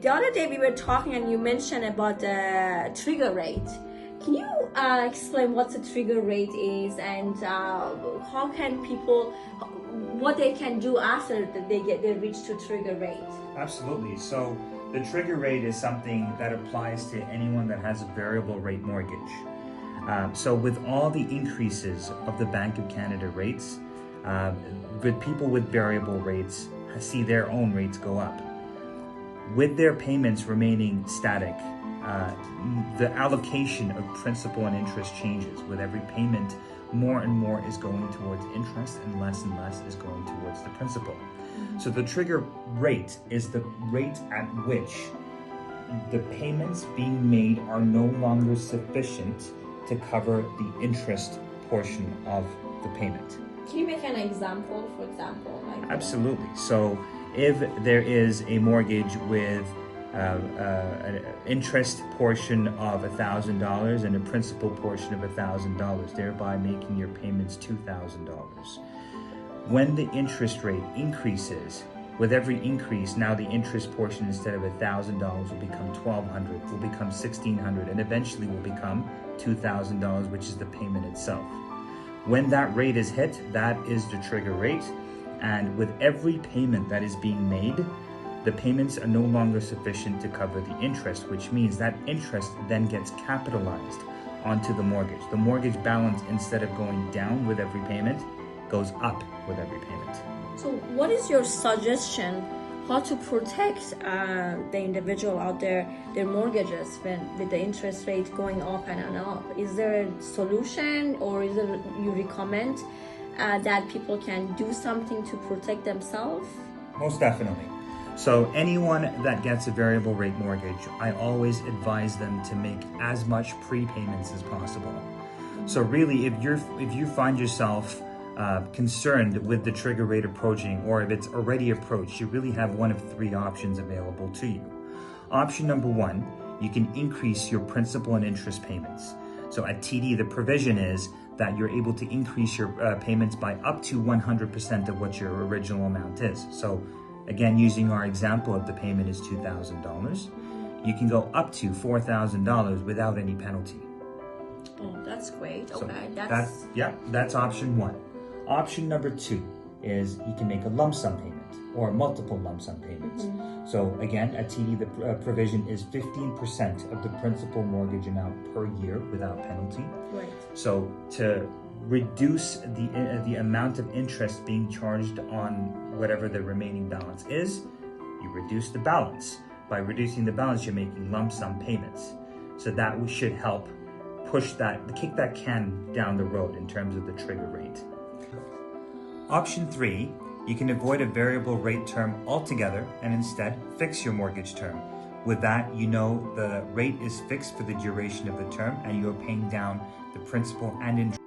the other day we were talking and you mentioned about the trigger rate. Can you explain what the trigger rate is and how can people, what they can do after they reach to trigger rate? Absolutely. So the trigger rate is something that applies to anyone that has a variable rate mortgage. So with all the increases of the Bank of Canada rates, with people with variable rates see their own rates go up. With their payments remaining static, the allocation of principal and interest changes. With every payment, more and more is going towards interest and less is going towards the principal. So the trigger rate is the rate at which the payments being made are no longer sufficient to cover the interest portion of the payment. Can you make an example, for example? Absolutely. So if there is a mortgage with an interest portion of $1,000 and a principal portion of $1,000, thereby making your payments $2,000. When the interest rate increases, with every increase, now the interest portion instead of $1,000 will become $1,200, will become $1,600, and eventually will become $2,000, which is the payment itself. When that rate is hit, that is the trigger rate. And with every payment that is being made, the payments are no longer sufficient to cover the interest, which means that interest then gets capitalized onto the mortgage. The mortgage balance, instead of going down with every payment, goes up with every payment. So what is your suggestion how to protect the individual out there, their mortgages with the interest rate going up and up? Is there a solution, or is it you recommend that people can do something to protect themselves? Most definitely. So anyone that gets a variable rate mortgage, I always advise them to make as much prepayments as possible. So really, if you find yourself concerned with the trigger rate approaching, or if it's already approached, you really have one of three options available to you. Option number one, you can increase your principal and interest payments. So at TD, the provision is that you're able to increase your payments by up to 100% of what your original amount is. So again, using our example, if the payment is $2,000, you can go up to $4,000 without any penalty. Oh, that's great. So okay, that's option one. Option number two is you can make a lump sum payment or multiple lump sum payments. So again, at TD, the provision is 15% of the principal mortgage amount per year without penalty. Right. So to reduce the amount of interest being charged on whatever the remaining balance is, you reduce the balance. By reducing the balance, you're making lump sum payments. So that should help kick that can down the road in terms of the trigger rate. Option three, you can avoid a variable rate term altogether and instead fix your mortgage term. With that, you know the rate is fixed for the duration of the term and you're paying down the principal and interest